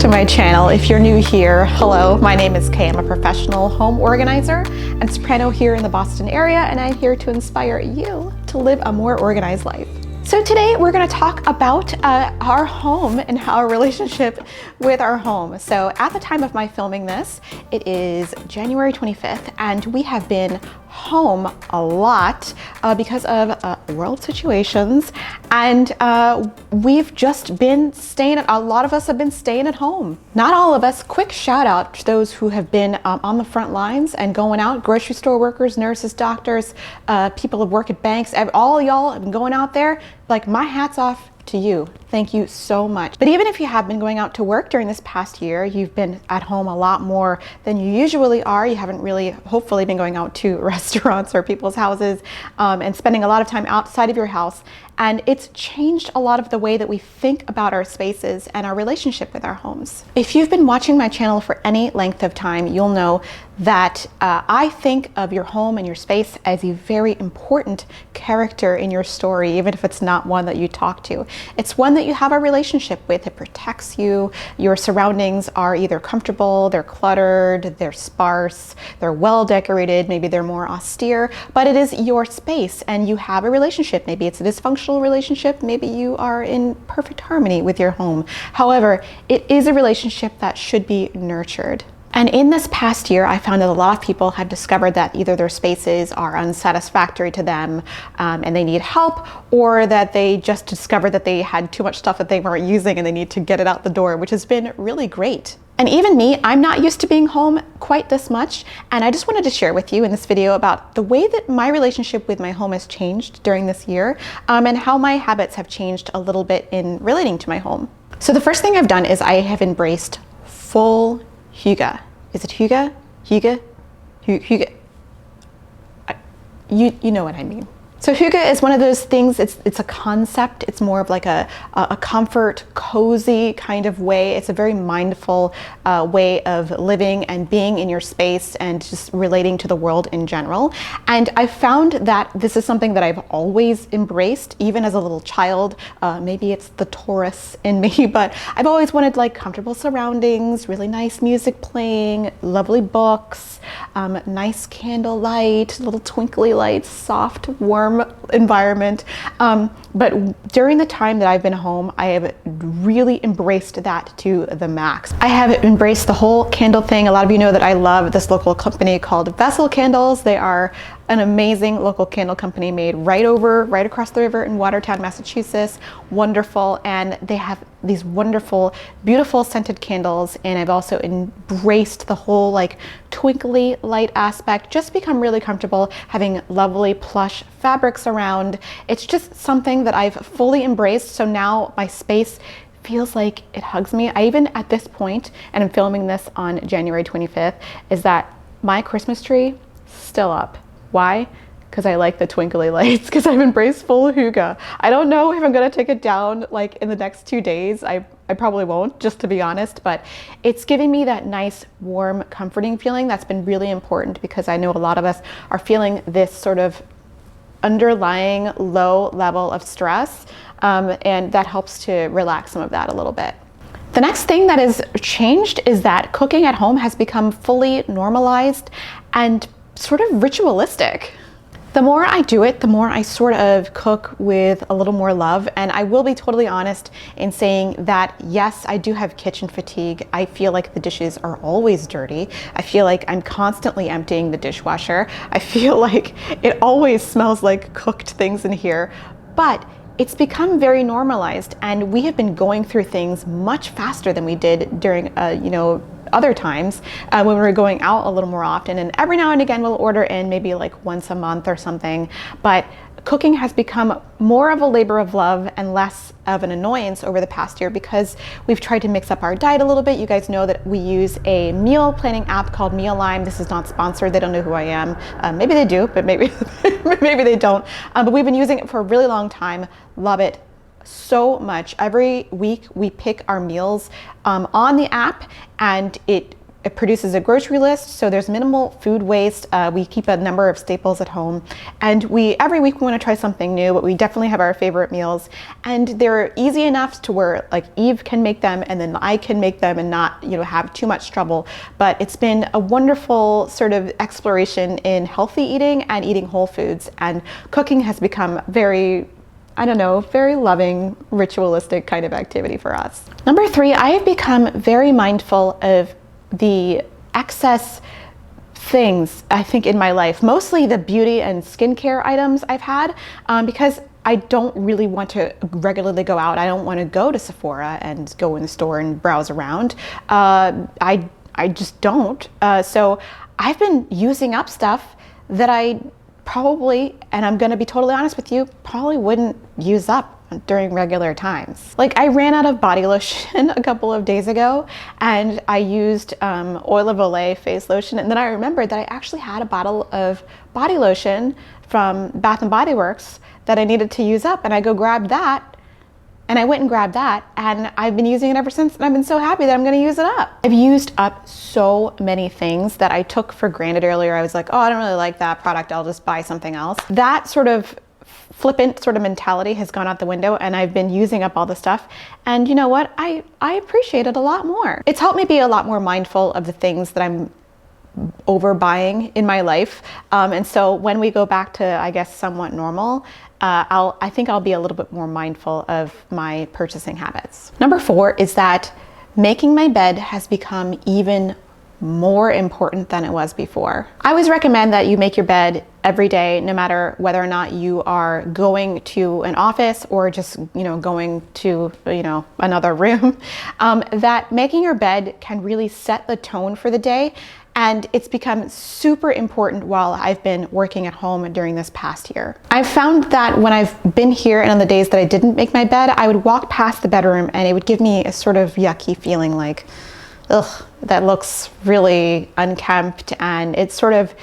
to my channel. If you're new here, hello, my name is Kay. I'm a professional home organizer and soprano here in the Boston area, and I'm here to inspire you to live a more organized life. So today we're going to talk about our home and our relationship with our home. So at the time of my filming this, it is January 25th, and we have been home a lot because of world situations, and we've just been a lot of us have been staying at home. Not all of us. Quick shout out to those who have been on the front lines and going out, grocery store workers, nurses, doctors, people who work at banks, all y'all have been going out there. Like, my hat's off to you. Thank you so much. But even if you have been going out to work during this past year, you've been at home a lot more than you usually are. You haven't really, hopefully, been going out to restaurants or people's houses and spending a lot of time outside of your house. And it's changed a lot of the way that we think about our spaces and our relationship with our homes. If you've been watching my channel for any length of time, you'll know that I think of your home and your space as a very important character in your story, even if it's not one that you talk to. It's one that you have a relationship with. It protects you. Your surroundings are either comfortable, they're cluttered, they're sparse, they're well decorated, maybe they're more austere, but it is your space and you have a relationship. Maybe it's a dysfunctional relationship, maybe you are in perfect harmony with your home. However, it is a relationship that should be nurtured. And in this past year, I found that a lot of people have discovered that either their spaces are unsatisfactory to them and they need help, or that they just discovered that they had too much stuff that they weren't using and they need to get it out the door, which has been really great. And even me, I'm not used to being home quite this much, and I just wanted to share with you in this video about the way that my relationship with my home has changed during this year and how my habits have changed a little bit in relating to my home. So the first thing I've done is I have embraced full Hygge. Is it Hygge? Hygge? Hygge? You know what I mean. So Hygge is one of those things, it's a concept. It's more of like a comfort, cozy kind of way. It's a very mindful way of living and being in your space and just relating to the world in general. And I found that this is something that I've always embraced, even as a little child. Maybe it's the Taurus in me, but I've always wanted like comfortable surroundings, really nice music playing, lovely books, nice candlelight, little twinkly lights, soft, warm environment. But during the time that I've been home, I have really embraced that to the max. I have embraced the whole candle thing. A lot of you know that I love this local company called Vessel Candles. They are an amazing local candle company made right across the river in Watertown, Massachusetts. Wonderful. And they have these wonderful, beautiful scented candles. And I've also embraced the whole like twinkly light aspect, just become really comfortable having lovely plush fabrics around. It's just something that I've fully embraced. So now my space feels like it hugs me. I even at this point, and I'm filming this on January 25th, is that my Christmas tree still up. Why? Because I like the twinkly lights, because I've embraced full Hygge. I don't know if I'm gonna take it down like in the next 2 days. I probably won't, just to be honest, but it's giving me that nice, warm, comforting feeling that's been really important, because I know a lot of us are feeling this sort of underlying low level of stress, and that helps to relax some of that a little bit. The next thing that has changed is that cooking at home has become fully normalized and sort of ritualistic. The more I do it, the more I sort of cook with a little more love. And I will be totally honest in saying that, yes, I do have kitchen fatigue. I feel like the dishes are always dirty. I feel like I'm constantly emptying the dishwasher. I feel like it always smells like cooked things in here. But it's become very normalized, and we have been going through things much faster than we did during, other times when we were going out a little more often. And every now and again, we'll order in maybe like once a month or something. But cooking has become more of a labor of love and less of an annoyance over the past year, because we've tried to mix up our diet a little bit. You guys know that we use a meal planning app called Mealime. This is not sponsored. They don't know who I am. Maybe they do, but maybe maybe they don't. But we've been using it for a really long time. Love it so much. Every week we pick our meals on the app, and it it produces a grocery list, so there's minimal food waste. We keep a number of staples at home, and every week we want to try something new, but we definitely have our favorite meals, and they're easy enough to where like Eve can make them and then I can make them and not, have too much trouble. But it's been a wonderful sort of exploration in healthy eating and eating whole foods, and cooking has become very loving, ritualistic kind of activity for us. Number 3, I have become very mindful of the excess things, I think, in my life, mostly the beauty and skincare items I've had, because I don't really want to regularly go out. I don't want to go to Sephora and go in the store and browse around. I just don't. So I've been using up stuff that I probably, and I'm gonna be totally honest with you, probably wouldn't use up during regular times. Like, I ran out of body lotion a couple of days ago, and I used Oil of Olay face lotion, and then I remembered that I actually had a bottle of body lotion from Bath & Body Works that I needed to use up, and I go grab that, and I went and grabbed that, and I've been using it ever since, and I've been so happy that I'm gonna use it up. I've used up so many things that I took for granted earlier. I was like, oh, I don't really like that product, I'll just buy something else. That sort of flippant sort of mentality has gone out the window, and I've been using up all the stuff, and you know what? I appreciate it a lot more. It's helped me be a lot more mindful of the things that I'm overbuying in my life, and so when we go back to, I guess, somewhat normal, I think I'll be a little bit more mindful of my purchasing habits. Number 4 is that making my bed has become even more important than it was before. I always recommend that you make your bed every day, no matter whether or not you are going to an office or just, going to, another room. That making your bed can really set the tone for the day. And it's become super important while I've been working at home during this past year. I've found that when I've been here and on the days that I didn't make my bed, I would walk past the bedroom and it would give me a sort of yucky feeling, like, ugh, that looks really unkempt, and it sort of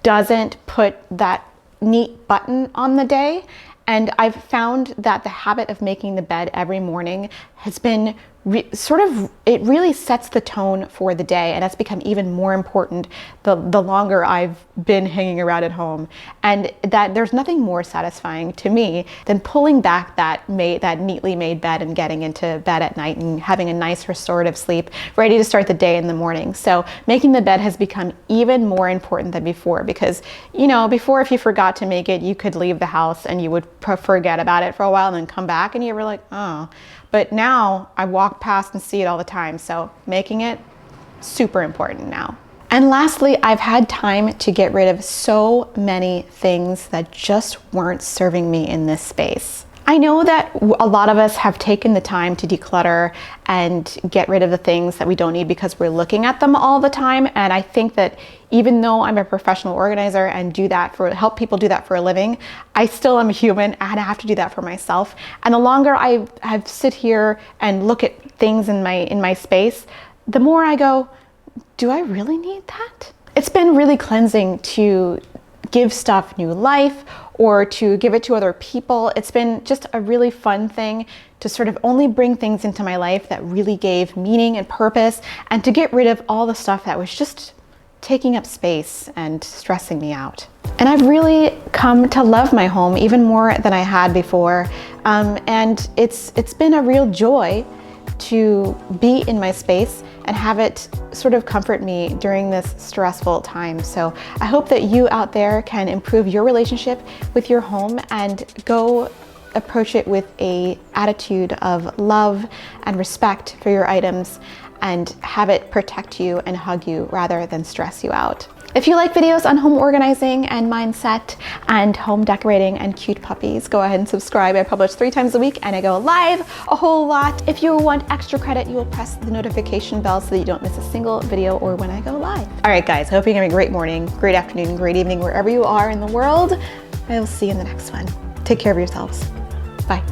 doesn't put that neat button on the day. And I've found that the habit of making the bed every morning has been it really sets the tone for the day, and that's become even more important the longer I've been hanging around at home. And that there's nothing more satisfying to me than pulling back that neatly made bed and getting into bed at night and having a nice restorative sleep, ready to start the day in the morning. So making the bed has become even more important than before, because before, if you forgot to make it, you could leave the house and you would forget about it for a while and then come back and you were like, oh. But now I walk past and see it all the time. So making it, super important now. And lastly, I've had time to get rid of so many things that just weren't serving me in this space. I know that a lot of us have taken the time to declutter and get rid of the things that we don't need because we're looking at them all the time. And I think that even though I'm a professional organizer and help people do that for a living, I still am a human and I have to do that for myself. And the longer I sit here and look at things in my space, the more I go, do I really need that? It's been really cleansing to give stuff new life or to give it to other people. It's been just a really fun thing to sort of only bring things into my life that really gave meaning and purpose, and to get rid of all the stuff that was just taking up space and stressing me out. And I've really come to love my home even more than I had before. And it's been a real joy to be in my space and have it sort of comfort me during this stressful time. So I hope that you out there can improve your relationship with your home and go approach it with an attitude of love and respect for your items, and have it protect you and hug you rather than stress you out. If you like videos on home organizing and mindset and home decorating and cute puppies, go ahead and subscribe. I publish 3 times a week and I go live a whole lot. If you want extra credit, you will press the notification bell so that you don't miss a single video or when I go live. All right, guys, hope you're having a great morning, great afternoon, great evening, wherever you are in the world. I will see you in the next one. Take care of yourselves. Bye.